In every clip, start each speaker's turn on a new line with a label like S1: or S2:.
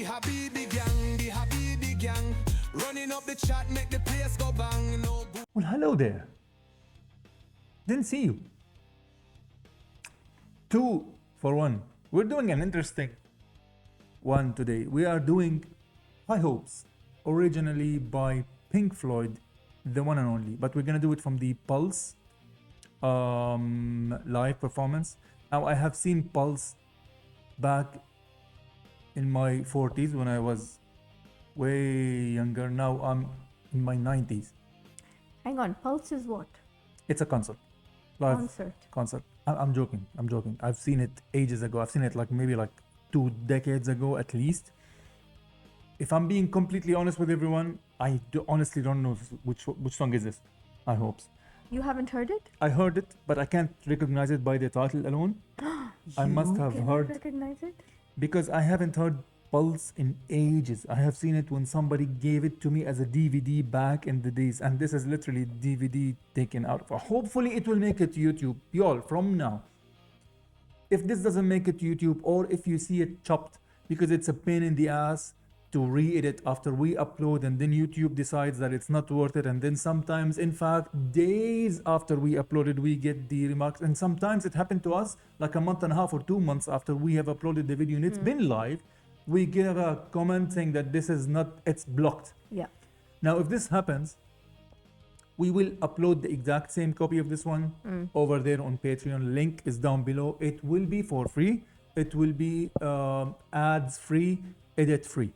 S1: TheHabibiGang, TheHabibiGang. Running up the chat, make the place go bang. No good.
S2: Well, hello there. Didn't see you. 2 for 1. We're doing an interesting one today. We are doing High Hopes, originally by Pink Floyd, the one and only. But we're gonna do it from the Pulse live performance. Now, I have seen Pulse back in my 40s when I was way younger. Now I'm in my 90s.
S3: Hang on, Pulse is what?
S2: It's a concert. Live
S3: Concert.
S2: I'm joking. I've seen it ages ago. I've seen it maybe 2 decades ago at least. If I'm being completely honest with everyone, I honestly don't know which song is this. High Hopes.
S3: You haven't heard it?
S2: I heard it, but I can't recognize it by the title alone. I must have heard
S3: recognize it?
S2: because I haven't heard Pulse in ages. I have seen it when somebody gave it to me as a DVD back in the days, and this is literally DVD taken out. Hopefully it will make it to YouTube. Y'all, from now, if this doesn't make it to YouTube, or if you see it chopped because it's a pain in the ass to re-edit after we upload, and then YouTube decides that it's not worth it, and then sometimes, in fact, days after we uploaded, we get the remarks, and sometimes it happened to us like a month and a half or 2 months after we have uploaded the video and it's been live, we give a comment saying that this is not, it's blocked.
S3: Yeah.
S2: Now, if this happens, we will upload the exact same copy of this one over there on Patreon. Link is down below. It will be for free. It will be ads free, edit free.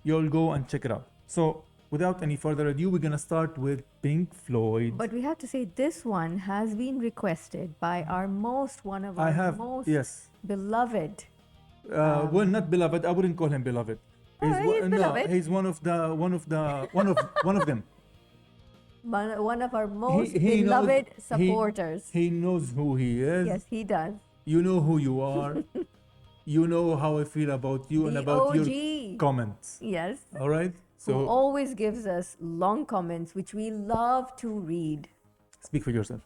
S2: You'll go and check it out. So without any further ado, we're gonna start with Pink Floyd.
S3: But we have to say this one has been requested by one of our most
S2: yes.
S3: beloved.
S2: Well, not beloved. I wouldn't call him beloved.
S3: He's beloved.
S2: He's one of them.
S3: One of our most beloved supporters.
S2: He knows who he is.
S3: Yes, he does.
S2: You know who you are. You know how I feel about you and about
S3: OG.
S2: your comments.
S3: Yes.
S2: All right.
S3: Who
S2: So
S3: always gives us long comments, which we love to read.
S2: speak for yourself,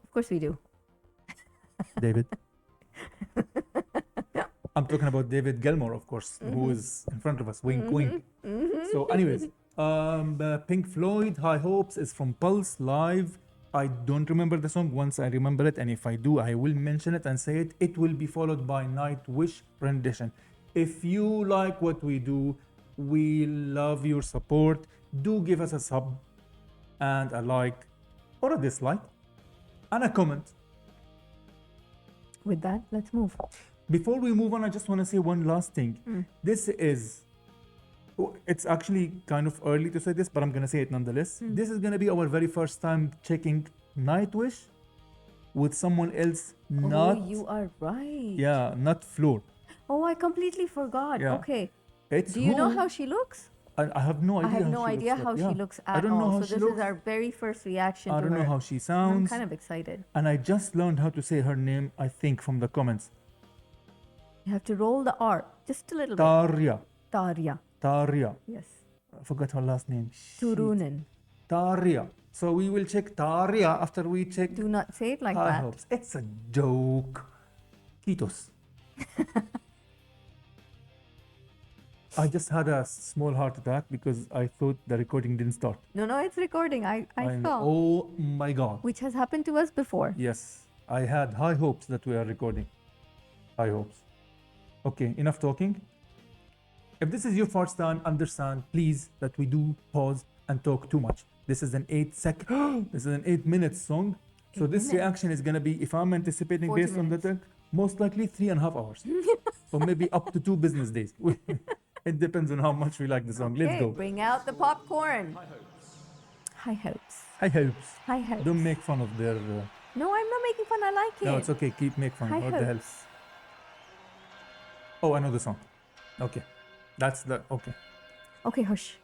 S3: Of course we do.
S2: David. I'm talking about David Gilmour, of course, who is in front of us. Wink, wink. So, anyways, Pink Floyd, High Hopes is from Pulse Live. I don't remember the song. Once I remember it, and if I do, I will mention it and say it. It will be followed by Nightwish rendition. If you like what we do, we love your support. Do give us a sub and a like or a dislike and a comment.
S3: With that, let's move.
S2: Before we move on, I just want to say one last thing. It's actually kind of early to say this, but I'm going to say it nonetheless. This is going to be our very first time checking Nightwish with someone else, not...
S3: Oh, you are right.
S2: Yeah, not Floor.
S3: Oh, I completely forgot.
S2: Yeah.
S3: Okay.
S2: It's
S3: Do you know how she looks?
S2: I have no idea.
S3: I have no idea how she looks at
S2: I don't know
S3: all.
S2: how
S3: So
S2: she
S3: this
S2: looks.
S3: is our very first reaction
S2: I
S3: to
S2: don't know
S3: her.
S2: how she
S3: I'm
S2: sounds.
S3: kind of excited.
S2: And I just learned how to say her name, I think, from the comments.
S3: You have to roll the R just a little bit. Tarja. Yes.
S2: I forgot her last name.
S3: Turunen.
S2: Tarja. So we will check Tarja after we check
S3: Do not say it like
S2: High
S3: that.
S2: Hopes. It's a joke. Kitos. I just had a small heart attack because I thought the recording didn't start.
S3: No, it's recording. I saw.
S2: Oh my God.
S3: Which has happened to us before.
S2: Yes, I had high hopes that we are recording. High hopes. Okay, enough talking. If this is your first time, understand, please, that we do pause and talk too much. This is an 8-minute song. So this reaction is gonna be, if I'm anticipating
S3: 40
S2: based on the
S3: minutes.
S2: tech, most likely 3.5 hours. Or maybe up to 2 business days. It depends on how much we like the song. Let's
S3: Okay,
S2: go.
S3: bring out the popcorn. High hopes.
S2: High hopes.
S3: High hopes.
S2: Don't make fun of their...
S3: No, I'm not making fun. I like it.
S2: No, it's okay. Keep make fun.
S3: High
S2: What the hell?
S3: hopes.
S2: Oh, I know the song. Okay. That's the... Okay.
S3: Okay, hush.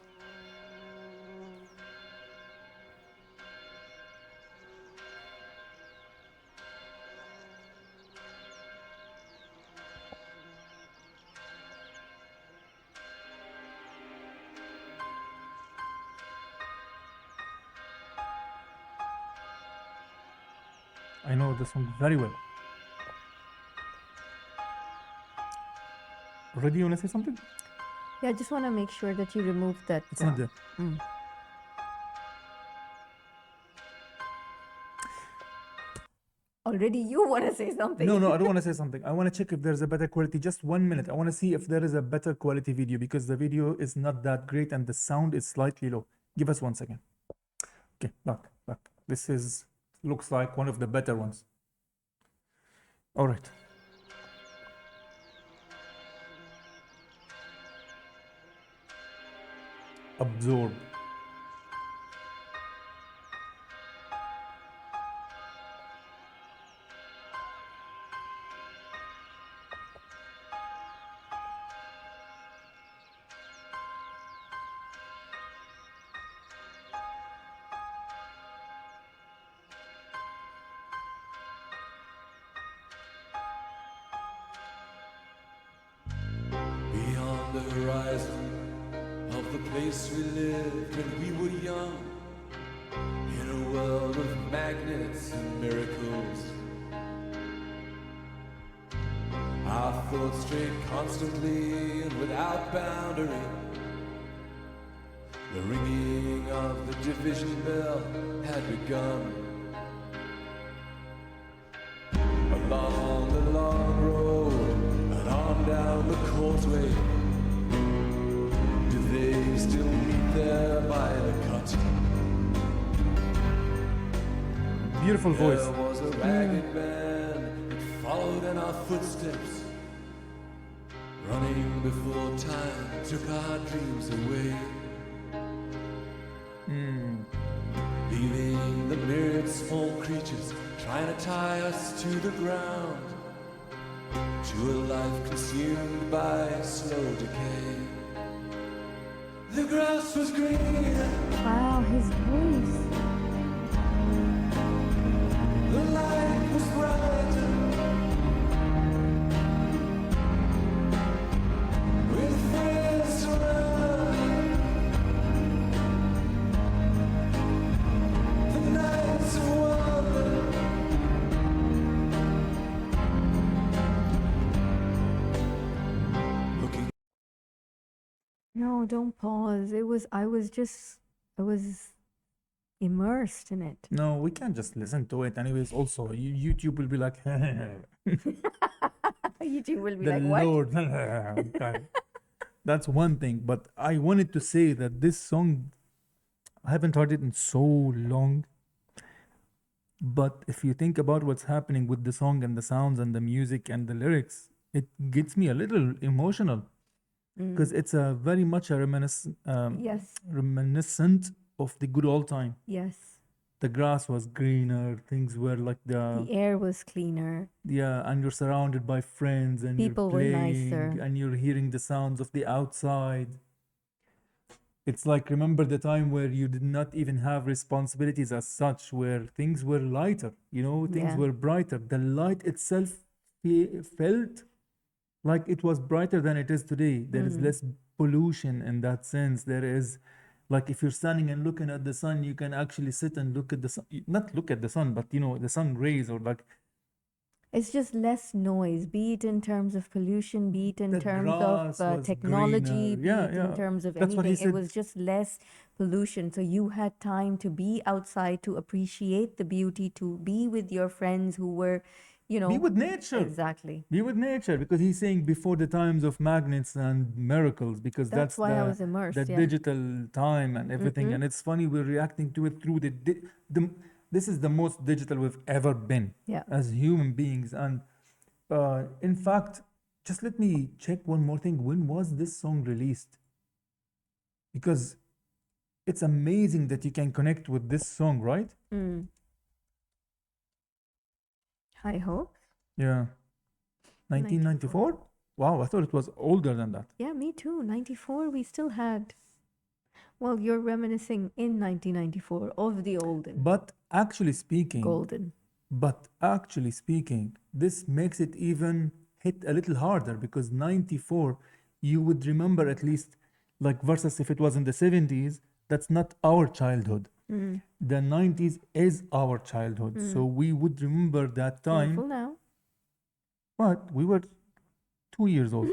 S2: I know the song very well. Already you want to say something?
S3: Yeah, I just want to make sure that you remove that.
S2: It's not there.
S3: Already you want to say something.
S2: No, I don't want to say something. I want to check if there's a better quality. Just 1 minute. I want to see if there is a better quality video because the video is not that great and the sound is slightly low. Give us 1 second. Okay, back. This looks like one of the better ones. All right. Absorb.
S1: Beyond the horizon of the place we lived when we were young, in a world of magnets and miracles, our thoughts strayed constantly and without boundary. The ringing of the division bell had begun. Along the long road and on down the causeway, do they still meet there by the cut?
S2: Beautiful voice.
S1: There was a ragged band that followed in our footsteps, running before time took our dreams away. Leaving the myriad small creatures trying to tie us to the ground, to a life consumed by slow decay. The grass was green,
S3: Wow, his voice.
S1: the light was bright, with friends around. The nights of wonder, looking.
S3: No, don't pause. I was immersed in it.
S2: No, we can't just listen to it. Anyways, also, YouTube will be like,
S3: YouTube will be
S2: the
S3: like, what?
S2: Lord. Okay. That's one thing. But I wanted to say that this song, I haven't heard it in so long. But if you think about what's happening with the song and the sounds and the music and the lyrics, it gets me a little emotional because it's a very much a
S3: Yes,
S2: reminiscent of the good old time.
S3: yes.
S2: The grass was greener, things were like
S3: The air was cleaner.
S2: yeah, and you're surrounded by friends and
S3: People were
S2: you're playing
S3: nicer.
S2: and you're hearing the sounds of the outside. It's like remember the time where you did not even have responsibilities as such, where things were lighter, things
S3: Yeah.
S2: were brighter. The light itself felt like it was brighter than it is today. There is less pollution in that sense. There is like if you're standing and looking at the sun, you can actually sit and look at the sun, not look at the sun, but the sun rays or like
S3: It's just less noise, be it in terms of pollution, be it in
S2: the
S3: terms
S2: grass
S3: of
S2: was
S3: technology,
S2: greener.
S3: be
S2: Yeah,
S3: it
S2: yeah.
S3: in terms of
S2: That's what he
S3: anything. It
S2: said.
S3: was just less pollution. So you had time to be outside, to appreciate the beauty, to be with your friends who were,
S2: Be with nature.
S3: Exactly.
S2: Be with nature, because he's saying before the times of magnets and miracles, because
S3: That's why I was immersed,
S2: the
S3: yeah.
S2: digital time and everything. And it's funny we're reacting to it through the this is the most digital we've ever been
S3: Yeah.
S2: as human beings. And in fact, just let me check one more thing. When was this song released? Because it's amazing that you can connect with this song, right?
S3: High hopes.
S2: Yeah. 1994? Wow, I thought it was older than that.
S3: Yeah, me too. 94, we still had. Well, you're reminiscing in 1994 of the olden.
S2: But actually speaking,
S3: Golden.
S2: this makes it even hit a little harder, because 94, you would remember at least, like, versus if it was in the 70s, that's not our childhood. The 90s is our childhood. So we would remember that time.
S3: Careful now.
S2: But we were 2 years old.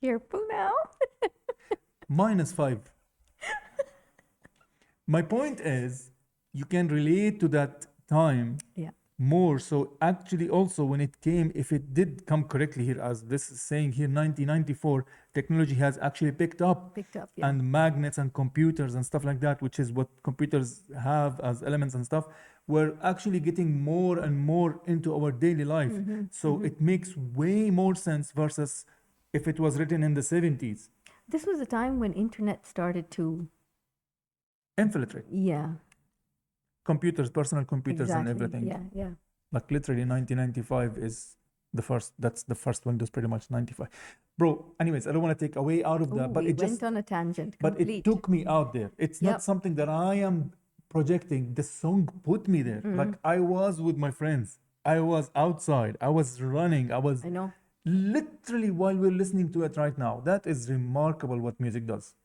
S3: Careful now.
S2: -5. My point is, you can relate to that time
S3: Yeah.
S2: more. So actually, also when it came, if it did come correctly here, as this is saying here, 1994, technology has actually picked up,
S3: Yeah.
S2: and magnets and computers and stuff like that, which is what computers have as elements and stuff, we're actually getting more and more into our daily life. So it makes way more sense versus if it was written in the 70s.
S3: This was a time when internet started to,
S2: Infiltrate
S3: yeah,
S2: computers, personal computers, and
S3: exactly.
S2: everything.
S3: Yeah, yeah.
S2: Like literally 1995 is the first, that's the first Windows, pretty much 95. Bro, anyways, I don't want to take away out of
S3: Ooh,
S2: that, but
S3: we
S2: it
S3: went
S2: just,
S3: on a tangent.
S2: but
S3: Complete.
S2: it took me out there. It's not
S3: Yep.
S2: something that I am projecting. The song put me there. Like I was with my friends. I was outside. I was running. I was
S3: I know.
S2: literally while we're listening to it right now. That is remarkable what music does.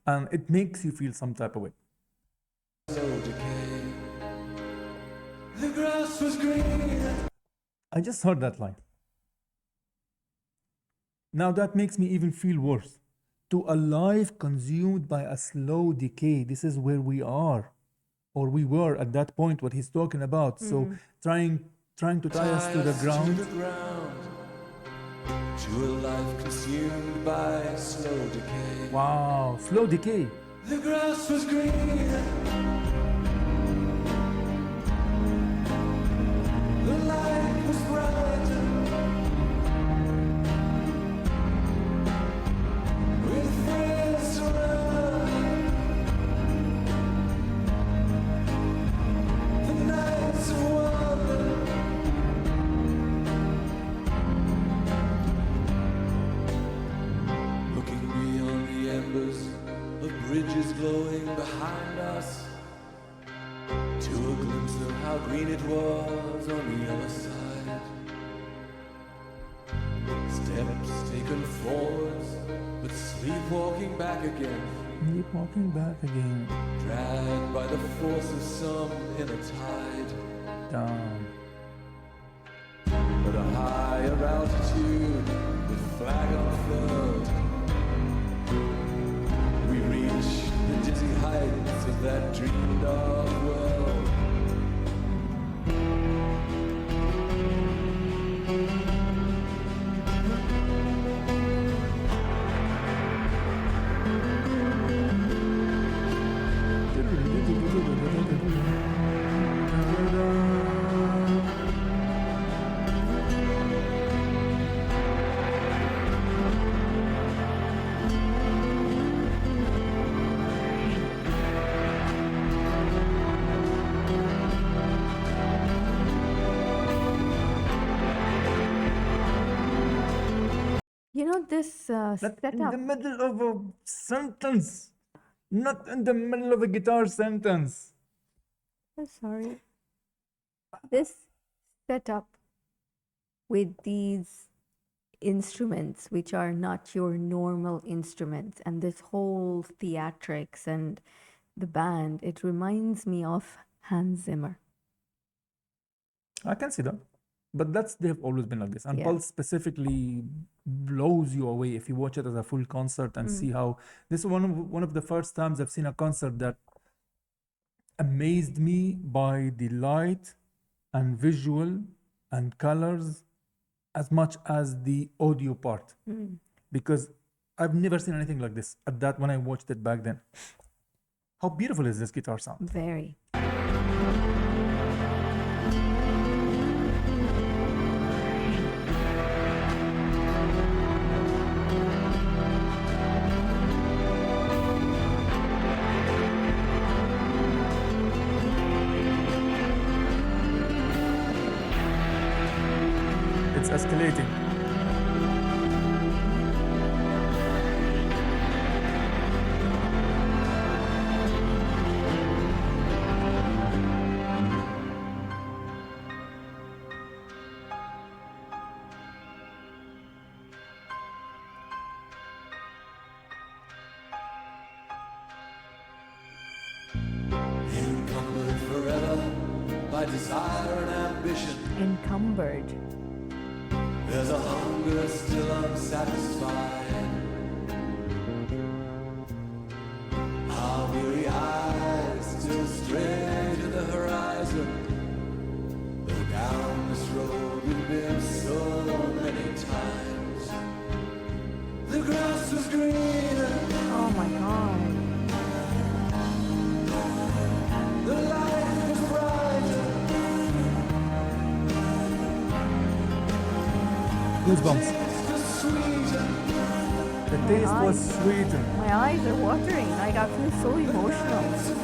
S2: And it makes you feel some type of way.
S1: Slow decay. The grass was green.
S2: I just heard that line. Now that makes me even feel worse. To a life consumed by a slow decay. This is where we are, or we were at that point. What he's talking about. So trying to tie us to the ground.
S1: To a life consumed by slow decay.
S2: Wow, slow decay.
S1: The grass was green. The light was bright. With friends around. The nights of wonder. Looking beyond the embers of bridges glowing behind us, to a glimpse of how green it was on the other side. Steps taken forwards, but sleepwalking back again,
S2: Keep walking back again.
S1: dragged by the force of some inner tide.
S2: Down.
S1: But a higher altitude, with flag unfurled, we reach the dizzy heights of that dreamed of world.
S3: You know, this
S2: Not in
S3: setup.
S2: the middle of a sentence. Not in the middle of a guitar sentence.
S3: Oh, sorry. This setup with these instruments, which are not your normal instruments, and this whole theatrics and the band, it reminds me of Hans Zimmer.
S2: I can see that. But they've always been like this. And
S3: Yeah.
S2: Pulse specifically blows you away if you watch it as a full concert and see how this is one of the first times I've seen a concert that amazed me by the light and visual and colors as much as the audio part. Because I've never seen anything like this at that when I watched it back then. How beautiful is this guitar sound?
S3: Very.
S2: It's escalating.
S1: Encumbered forever by desire and ambition,
S3: Encumbered.
S1: there's a hunger still unsatisfied.
S2: goosebumps. The taste was
S3: eyes.
S2: sweeter.
S3: My eyes are watering. Like I feel so emotional.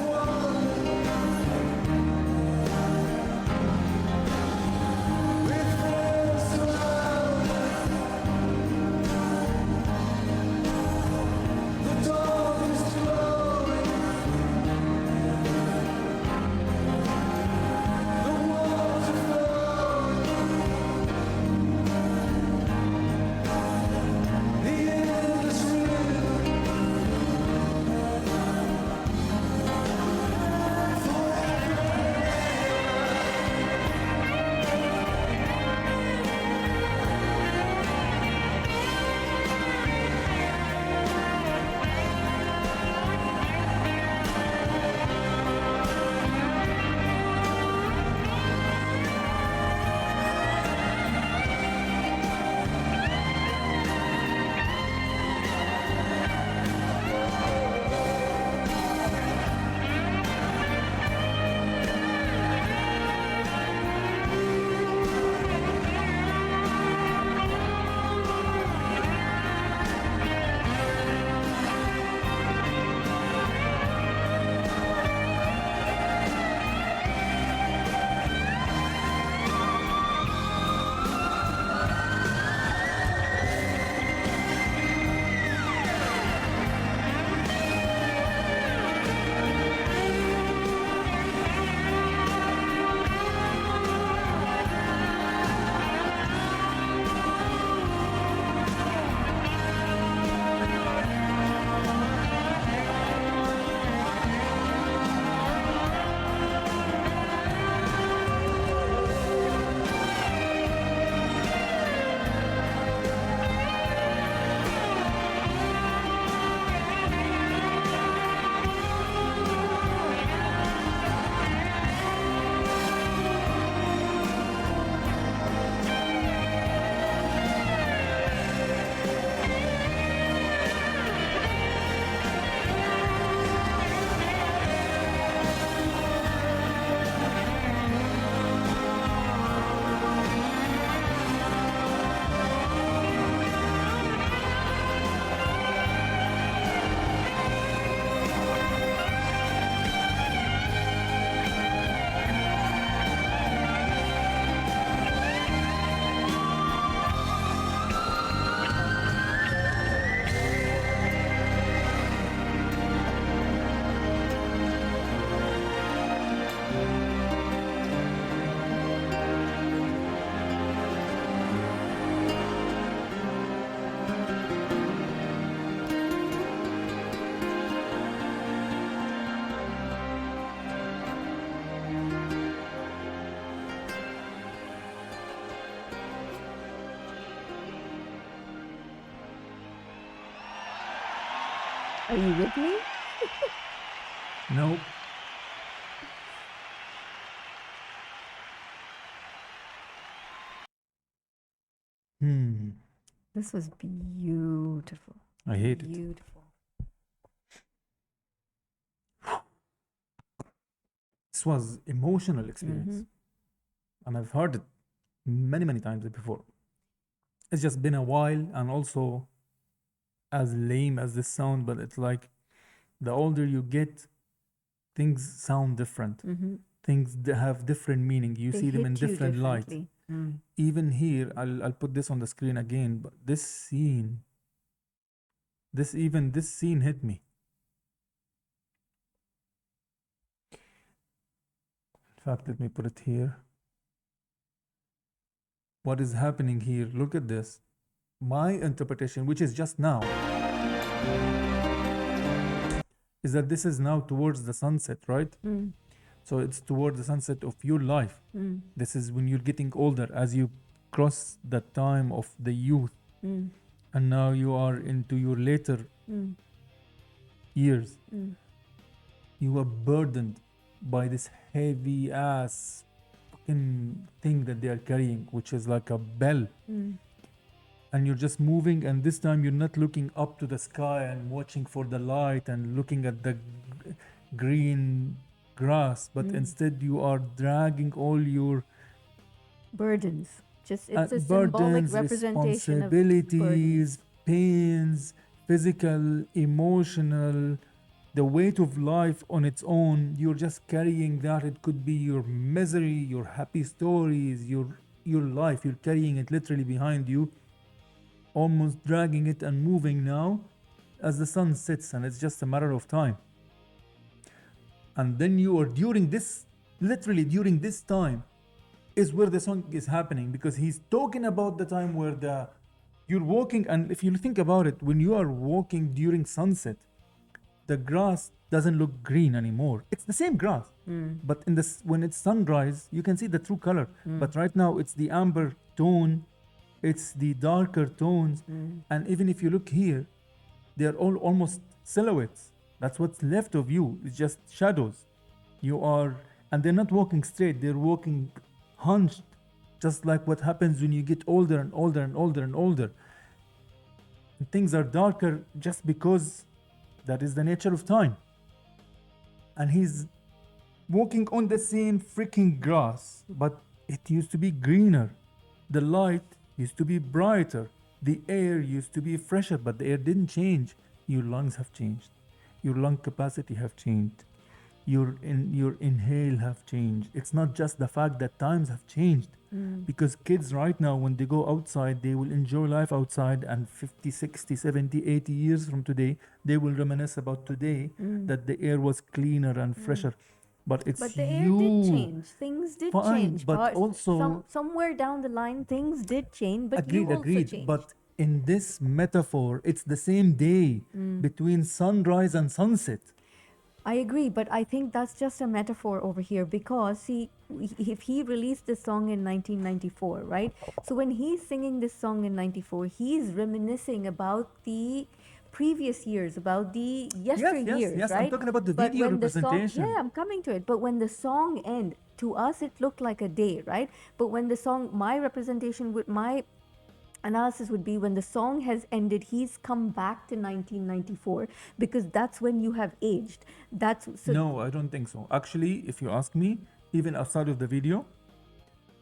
S3: Are you with me?
S2: No.
S3: This was beautiful.
S2: I hate it.
S3: Beautiful.
S2: This was emotional experience. And I've heard it many times before. It's just been a while, and also as lame as this sound, but it's like the older you get, things sound different. Things have different meaning. You
S3: They
S2: see them in
S3: hit you
S2: different light.
S3: differently.
S2: Even here, I'll put this on the screen again, but this scene, this scene hit me. In fact, let me put it here. What is happening here? Look at this. My interpretation, which is just now, is that this is now towards the sunset, right? So it's towards the sunset of your life. This is when you're getting older, as you cross the time of the youth, and now you are into your later years. You are burdened by this heavy ass fucking thing that they are carrying, which is like a bell. And you're just moving, and this time you're not looking up to the sky and watching for the light and looking at the green grass, but instead you are dragging all your
S3: Burdens. Just it's a symbolic
S2: burdens,
S3: representation of burdens.
S2: responsibilities, pains, physical, emotional, the weight of life on its own. You're just carrying that. It could be your misery, your happy stories, your life. You're carrying it literally behind you, almost dragging it and moving now as the sun sets, and it's just a matter of time. And then you are during this, literally during this time, is where the song is happening, because he's talking about the time where you're walking, and if you think about it, when you are walking during sunset, the grass doesn't look green anymore. It's the same grass, but when it's sunrise, you can see the true color. But right now, it's the amber tone, it's the darker tones, and even if you look here, they're all almost silhouettes. That's what's left of you. It's just shadows. And they're not walking straight. They're walking hunched, just like what happens when you get older and older and older and older. And things are darker just because that is the nature of time. And he's walking on the same freaking grass, but it used to be greener. The light used to be brighter. The air used to be fresher, but the air didn't change. Your lungs have changed. Your lung capacity have changed. Your inhale have changed. It's not just the fact that times have changed, because kids right now, when they go outside, they will enjoy life outside, and 50, 60, 70, 80 years from today, they will reminisce about today that the air was cleaner and fresher. But it's
S3: But the air did change. Things did change.
S2: But also
S3: somewhere down the line, things did change. But you also changed.
S2: But in this metaphor, it's the same day between sunrise and sunset.
S3: I agree, but I think that's just a metaphor over here, because see, if he released this song in 1994, right? So when he's singing this song in 94, he's reminiscing about the previous years, about the yesteryears,
S2: yes,
S3: right?
S2: I'm talking about the
S3: But
S2: video
S3: when the
S2: representation.
S3: song, I'm coming to it. But when the song end, to us it looked like a day, right? But when the song, my representation with my analysis would be, when the song has ended, he's come back to 1994, because that's when you have aged.
S2: No, I don't think so. Actually, if you ask me, even outside of the video,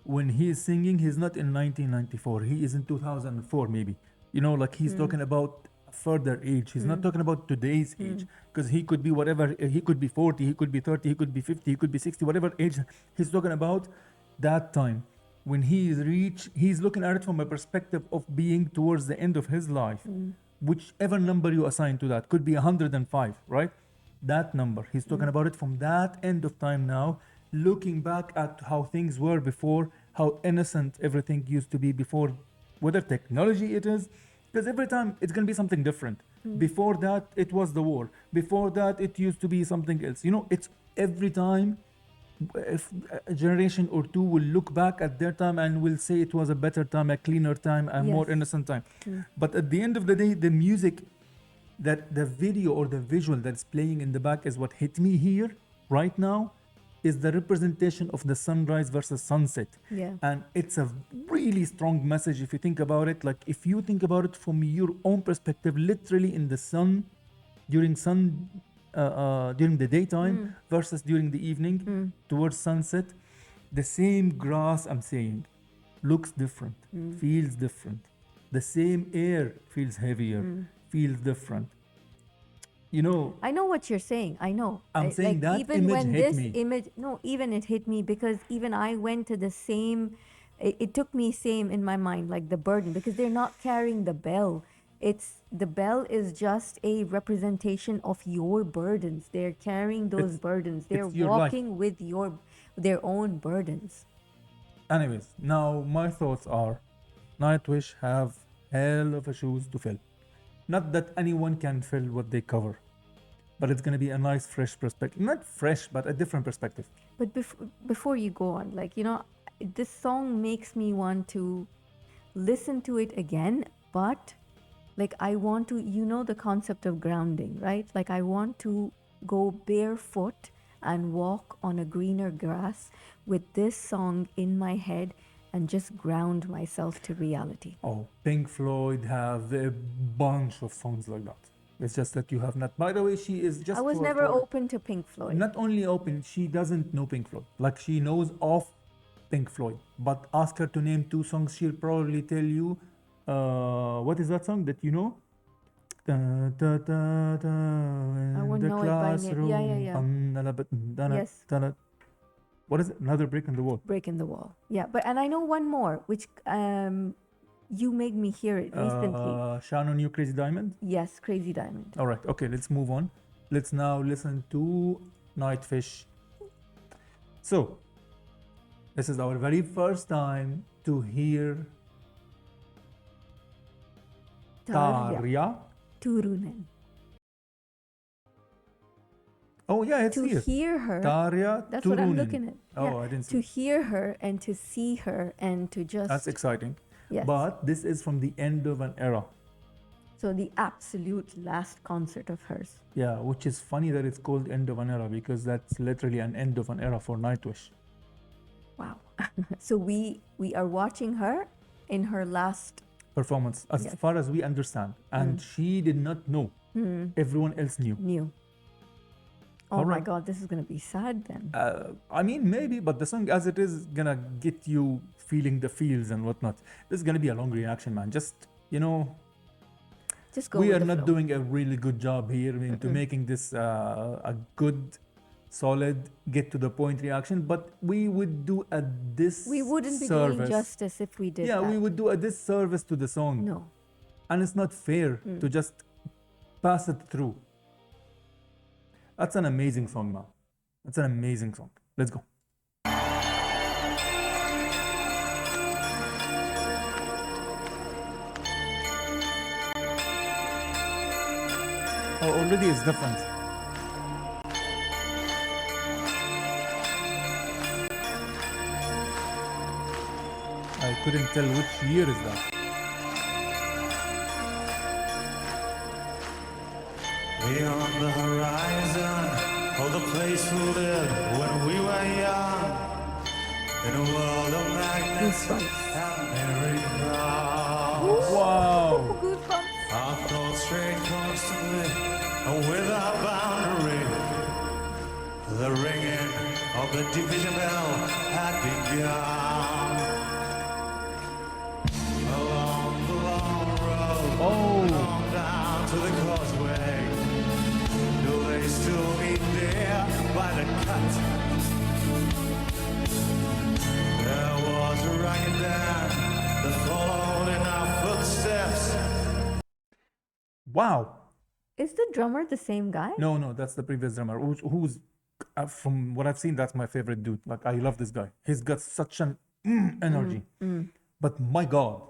S2: when he is singing, he's not in 1994. He is in 2004, maybe. Like he's talking about further age. He's not talking about today's age, because he could be whatever. He could be 40, he could be 30, he could be 50, he could be 60, whatever age. He's talking about that time. When he's looking at it from a perspective of being towards the end of his life, whichever number you assign to that, could be 105, right? That number, he's talking about it from that end of time now, looking back at how things were before, how innocent everything used to be before, whether technology it is, because every time it's going to be something different. Before that, it was the war. Before that, it used to be something else. It's every time. If a generation or two will look back at their time and will say it was a better time, a cleaner time, a more innocent time. But at the end of the day, the music, that the video or the visual that's playing in the back is what hit me here right now, is the representation of the sunrise versus sunset. And it's a really strong message if you think about it. Like, if you think about it from your own perspective, literally in the sun, during the daytime versus during the evening towards sunset, the same grass, I'm saying, looks different, feels different. The same air feels heavier, feels different.
S3: I know what you're saying. I know.
S2: I'm saying that
S3: even
S2: image
S3: when
S2: hit
S3: this
S2: me.
S3: even it hit me, because even I went to the same. It took me same in my mind, like the burden, because they're not carrying the bell. The bell is just a representation of your burdens. They're carrying those burdens. They're walking with their own burdens.
S2: Anyways, now my thoughts are, Nightwish have hell of a shoes to fill. Not that anyone can fill what they cover, but it's gonna be a nice fresh perspective. Not fresh, but a different perspective.
S3: But before you go on, this song makes me want to listen to it again, but I want to, the concept of grounding, right? I want to go barefoot and walk on a greener grass with this song in my head and just ground myself to reality.
S2: Oh, Pink Floyd have a bunch of songs like that. It's just that you have not. By the way, she is just.
S3: I was never open to Pink Floyd.
S2: Not only open, she doesn't know Pink Floyd. She knows of Pink Floyd. But ask her to name 2 songs, she'll probably tell you. What is that song that you know? Da, da, da, da,
S3: I
S2: in
S3: wouldn't
S2: the
S3: know it by name. Yeah, yeah, yeah.
S2: classroom.
S3: Yes.
S2: What is it? Another Brick in the Wall.
S3: Break in the Wall. Yeah, and I know one more, which you made me hear it recently.
S2: Shannon, You Crazy Diamond.
S3: Yes, Crazy Diamond.
S2: All right, okay, let's move on. Let's now listen to Nightwish. So, this is our very first time to hear Tarja.
S3: Turunen.
S2: Oh yeah, it's
S3: To
S2: here.
S3: hear her.
S2: Tarja
S3: That's what I'm
S2: Turunen.
S3: looking at.
S2: Oh,
S3: Yeah.
S2: I didn't see.
S3: To hear her and to see her and to just.
S2: That's exciting.
S3: Yes.
S2: But this is from the end of an era.
S3: So the absolute last concert of hers.
S2: Yeah, which is funny that it's called End of an Era because that's literally an end of an era for Nightwish.
S3: Wow. So we are watching her in her last.
S2: Performance, as
S3: Yes.
S2: far as we understand. And she did not know. Everyone else knew.
S3: New. Oh
S2: All
S3: my
S2: right.
S3: God, this is gonna be sad then.
S2: I mean, maybe, but the song as it is gonna get you feeling the feels and whatnot. This is gonna be a long reaction, man. Just,
S3: Just go.
S2: we
S3: with
S2: are
S3: the
S2: not
S3: flow.
S2: doing a really good job here into making this a good, solid, get to the point reaction. But we would do a disservice.
S3: We wouldn't be doing justice if we did
S2: Yeah,
S3: that.
S2: we would do a disservice to the song.
S3: No.
S2: And it's not fair to just pass it through. That's an amazing song, man. That's an amazing song. Let's go. Oh, already it's different. I couldn't tell which year is that.
S1: Beyond the horizon, oh, the place we lived when we were young, in a world of magnets and merry-go-rounds.
S2: Wow.
S3: Goosebumps.
S1: Our thoughts strayed constantly, and without boundary, the ringing of the division bell had begun. Along the long road, on down to the causeway. Do they still meet there by the cut? There was a ragged band that followed in our footsteps.
S2: Wow.
S3: Is the drummer the same guy?
S2: No, that's the previous drummer. Who's from what I've seen, that's my favorite dude. Like, I love this guy. He's got such an energy. But my God.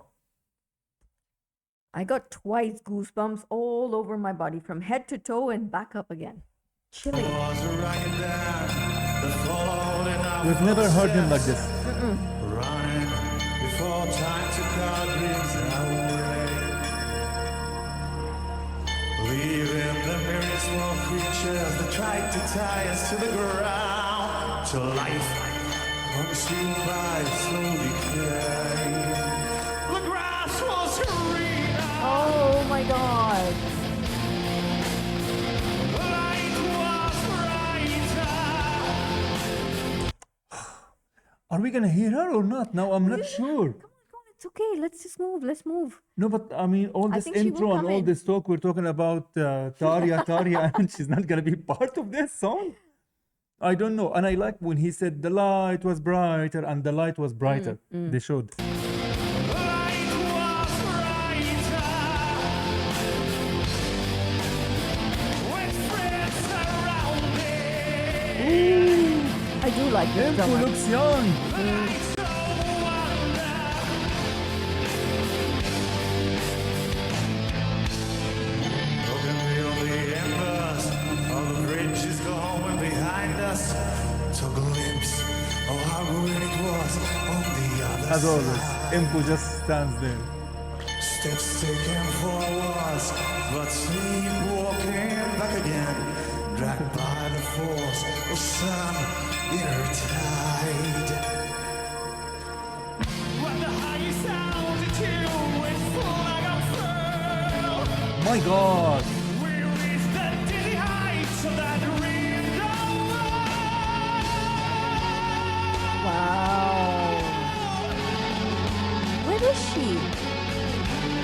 S3: I got twice goosebumps all over my body, from head to toe and back up again. Chilling.
S1: Was a ragged band that followed in our
S2: We've never heard him like this.
S1: running before time took our dreams away. Leaving the myriad small creatures that tried to tie us to the ground, till life consumed by slow decay. The grass was greener,
S3: Oh my God.
S1: the light was brighter.
S2: Are we gonna hear her or not? Now I'm not sure.
S3: Come on, it's okay. Let's just move. Let's move.
S2: No, but I mean, all
S3: I
S2: this
S3: think she will
S2: intro and
S3: come
S2: all
S3: in.
S2: this talk, we're talking about Tarja, and she's not gonna be part of this song. I don't know. And I like when he said the light was brighter and the light was brighter. They showed.
S1: The light was brighter. With friends surrounding.
S3: I do like this
S2: Emppu
S3: drummer.
S2: looks young.
S1: Lights of wonder. Who can feel the embers of the bridges going behind us? To glimpse of how great it was on the other
S2: As always,
S1: side.
S2: Emppu just stands there.
S1: Steps taken forwards, but sleepwalking back again, dragged by the force of some inner tide. When the highest altitude went flag unfurled,
S2: My God.
S1: we reached the dizzy heights of that rim.
S3: Wow. catchy.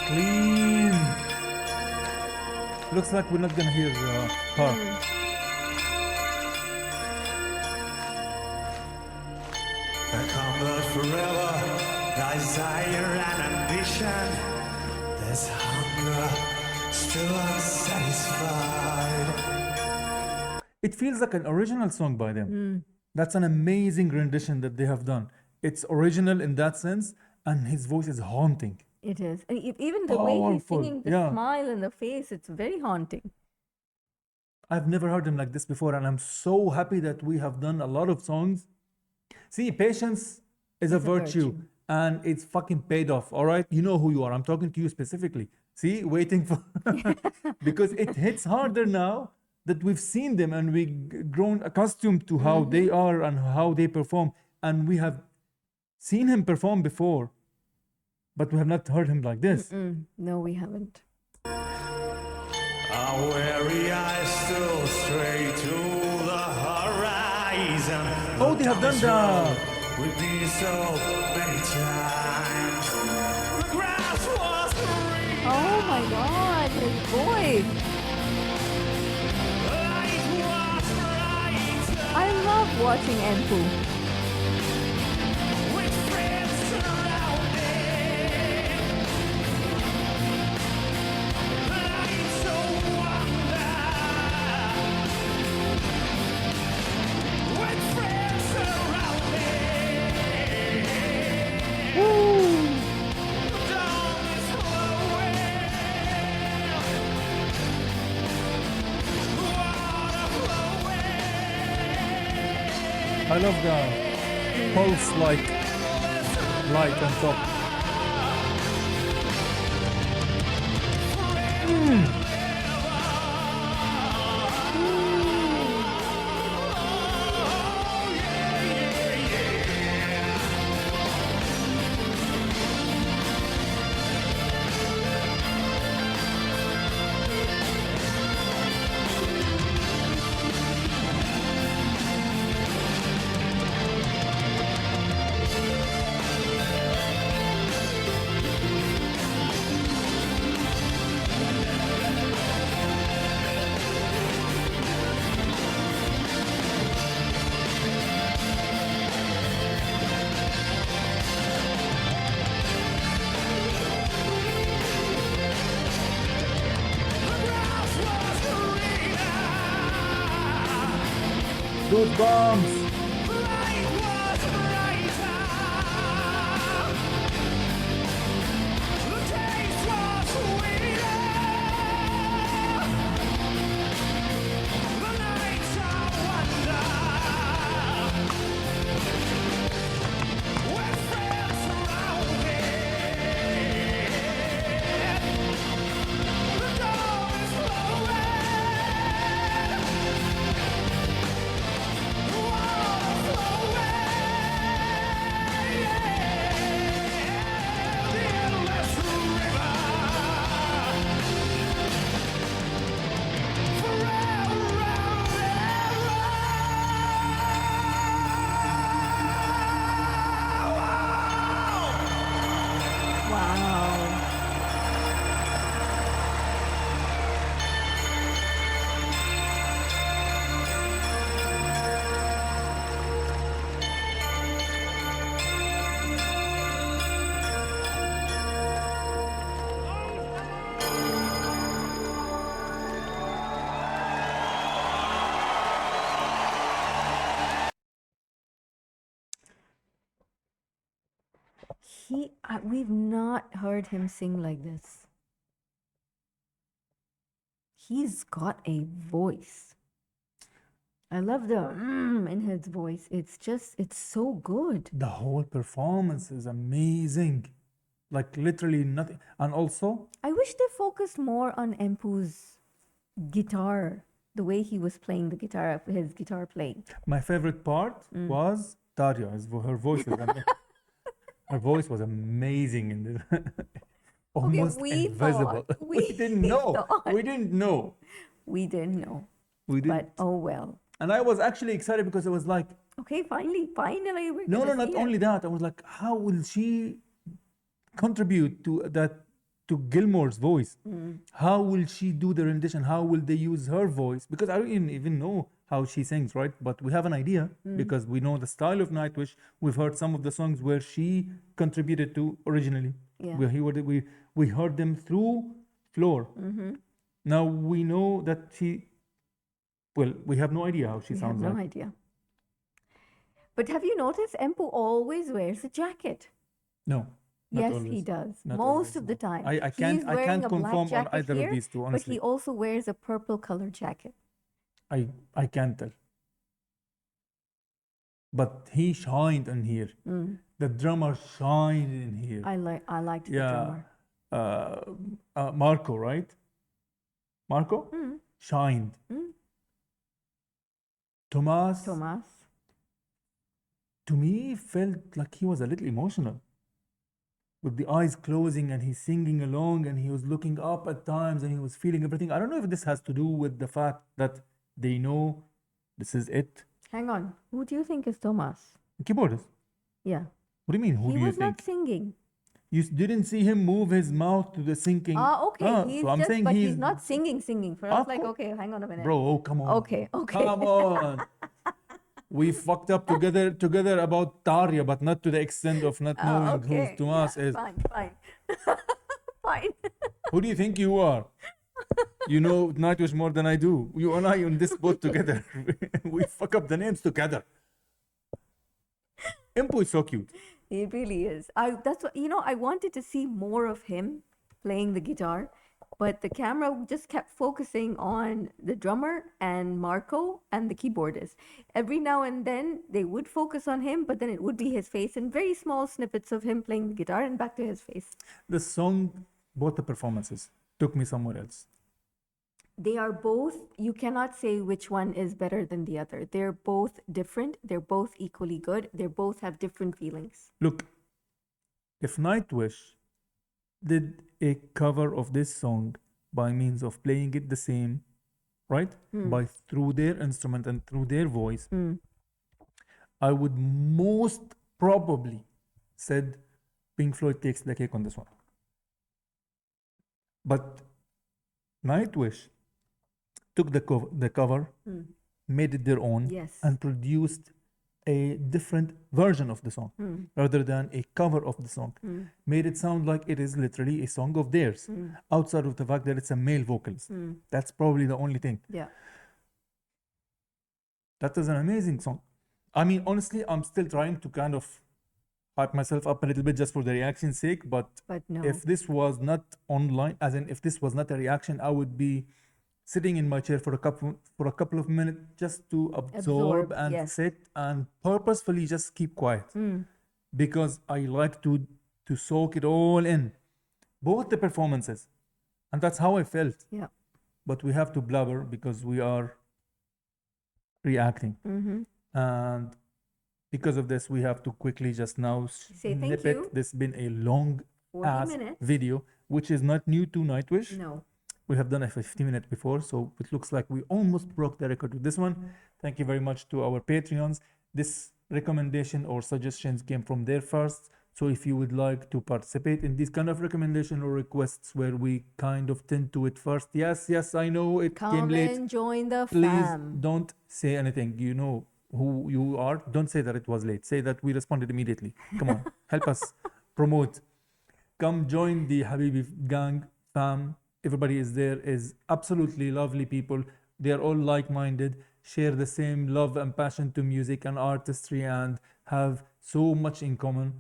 S2: Clean. Looks like we're not gonna hear her.
S1: I conquered forever, desire and ambition. There's hunger, still unsatisfied.
S2: It feels like an original song by them. That's an amazing rendition that they have done. It's original in that sense, and his voice is haunting.
S3: It is. And even the way he's
S2: Powerful.
S3: singing, the
S2: Yeah.
S3: smile in the face, it's very haunting.
S2: I've never heard him like this before, and I'm so happy that we have done a lot of songs. See, patience is a virtue, and it's fucking paid off. All right, you know who you are. I'm talking to you specifically. See, waiting for because it hits harder now that we've seen them and we've grown accustomed to how they are and how they perform, and we have seen him perform before, but we have not heard him like this.
S3: No, we haven't.
S1: Our weary eyes still stray to the horizon.
S2: Oh, they have done that.
S1: We've been so many times. The grass was green,
S3: Oh my God, his voice!
S1: the light was bright.
S3: I love watching Emppu.
S1: With friends surrounding, the night so wonder. With friends surrounding, the dawn is flowing, the water flowing.
S2: I love the pulse like light on top. Goosebumps.
S3: Wow. We've not heard him sing like this. he's got a voice. I love the in his voice. It's so good.
S2: The whole performance is amazing. Like literally nothing. And also,
S3: I wish they focused more on Empu's guitar, the way he was playing the guitar, his guitar playing.
S2: my favorite part was Tarja. Her voice was her voice was amazing in this. Almost
S3: we
S2: invisible.
S3: thought-
S2: We didn't know.
S3: thought.
S2: We didn't know.
S3: We didn't know,
S2: We didn't.
S3: but oh well.
S2: And I was actually excited because I was like,
S3: Okay, finally, we're
S2: no,
S3: gonna
S2: not
S3: see her.
S2: only that. I was like, how will she contribute to that, to Gilmore's voice? How will she do the rendition? How will they use her voice? Because I don't even know how she sings, right? But we have an idea because we know the style of Nightwish. We've heard some of the songs where she contributed to originally.
S3: Yeah.
S2: We heard them through Floor. Now we know that she. Well, we have no idea how she
S3: We have
S2: sounds
S3: no
S2: like.
S3: idea. But have you noticed Empu always wears a jacket?
S2: No. Not
S3: Yes,
S2: always.
S3: he does.
S2: Not
S3: Most
S2: always,
S3: of the
S2: no.
S3: time.
S2: I
S3: He's
S2: can't
S3: wearing a black
S2: confirm on
S3: jacket
S2: either
S3: here,
S2: of these two,
S3: but
S2: honestly.
S3: he also wears a purple color jacket.
S2: I can't tell. But he shined in here. The drummer shined in here.
S3: I liked the
S2: Yeah.
S3: drummer.
S2: Marko, right? Marko? Shined. Tuomas,
S3: Tuomas.
S2: to me, felt like he was a little emotional. With the eyes closing and he's singing along and he was looking up at times and he was feeling everything. I don't know if this has to do with the fact that they know this is it.
S3: Hang on. Who do you think is Tuomas?
S2: Keyboardist.
S3: Yeah.
S2: What do you mean? Who
S3: He
S2: do you
S3: was
S2: think?
S3: not singing.
S2: You didn't see him move his mouth to the sinking.
S3: Okay. He's
S2: so I'm
S3: just,
S2: saying
S3: but
S2: he's
S3: he's not singing. For us,
S2: Of
S3: like,
S2: course.
S3: okay, hang on a minute.
S2: Bro, oh, come on.
S3: Okay.
S2: Come on. We fucked up together about Tarja, but not to the extent of not knowing who
S3: Okay.
S2: Tuomas
S3: Yeah,
S2: is.
S3: fine. Fine.
S2: Who do you think you are? You know Nightwish more than I do. You and I on this boat together. We fuck up the names together. Emppu is so cute.
S3: He really is. That's what I wanted to see more of him playing the guitar, but the camera just kept focusing on the drummer and Marko and the keyboardist. Every now and then they would focus on him, but then it would be his face and very small snippets of him playing the guitar and back to his face.
S2: The song, both the performances, took me somewhere else.
S3: They are both, you cannot say which one is better than the other. They're both different. They're both equally good. They both have different feelings.
S2: Look, if Nightwish did a cover of this song by means of playing it the same, right? By through their instrument and through their voice, I would most probably said Pink Floyd takes the cake on this one. But Nightwish took the cover, made it their own,
S3: Yes.
S2: and produced a different version of the song rather than a cover of the song. Made it sound like it is literally a song of theirs, outside of the fact that it's a male vocalist. That's probably the only thing.
S3: Yeah.
S2: That is an amazing song. I mean, honestly, I'm still trying to kind of hype myself up a little bit just for the reaction's sake, but
S3: no.
S2: if this was not online, as in if this was not a reaction, I would be sitting in my chair for a couple of minutes just to absorb and
S3: yes.
S2: sit and purposefully just keep quiet because I like to soak it all in, both the performances, and that's how I felt.
S3: Yeah.
S2: But we have to blabber because we are reacting, and because of this, we have to quickly just now
S3: Say thank
S2: snip it.
S3: you.
S2: This has been a long
S3: 40
S2: ass
S3: minutes.
S2: video, which is not new to Nightwish.
S3: No.
S2: We have done a 15-minute before, so it looks like we almost broke the record with this one. Thank you very much to our Patreons. This recommendation or suggestions came from there first. So if you would like to participate in these kind of recommendation or requests where we kind of tend to it first, yes, I know it came
S3: Come
S2: late.
S3: and join the
S2: Please
S3: fam.
S2: don't say anything. You know who you are. Don't say that it was late. Say that we responded immediately. Come on, help us promote. Come join the TheHabibiGang fam. Everybody is there, is absolutely lovely people. They are all like-minded, share the same love and passion to music and artistry, and have so much in common.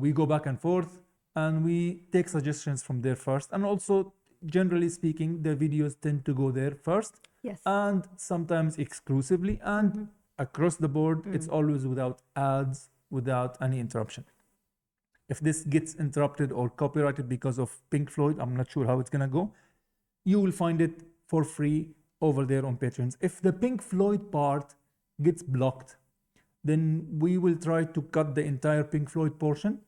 S2: We go back and forth, and we take suggestions from there first. And also, generally speaking, the videos tend to go there first.
S3: Yes.
S2: And sometimes exclusively, and across the board, it's always without ads, without any interruption. If this gets interrupted or copyrighted because of Pink Floyd, I'm not sure how it's gonna go. You will find it for free over there on Patreon. If the Pink Floyd part gets blocked, then we will try to cut the entire Pink Floyd portion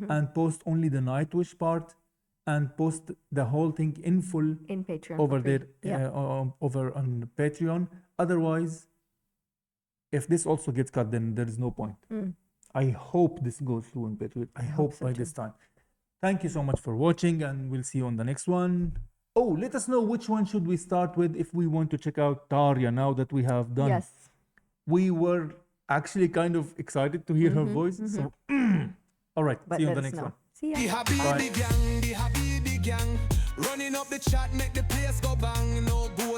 S2: and post only the Nightwish part and post the whole thing in full
S3: In Patreon.
S2: over
S3: for free.
S2: there,
S3: Yeah.
S2: over on Patreon. Otherwise, if this also gets cut, then there is no point. I hope this goes through on Patreon. I hope
S3: so
S2: by this time. Thank you so much for watching, and we'll see you on the next one. Oh, let us know which one should we start with if we want to check out Tarja now that we have done.
S3: Yes.
S2: We were actually kind of excited to hear her voice. So, all right,
S3: But
S2: see you on
S3: let
S2: the
S3: us
S2: next
S3: know.
S2: one.
S3: See ya.
S4: The Habibi gang, the Habibi gang. Running up the chat, make the place go bang. No go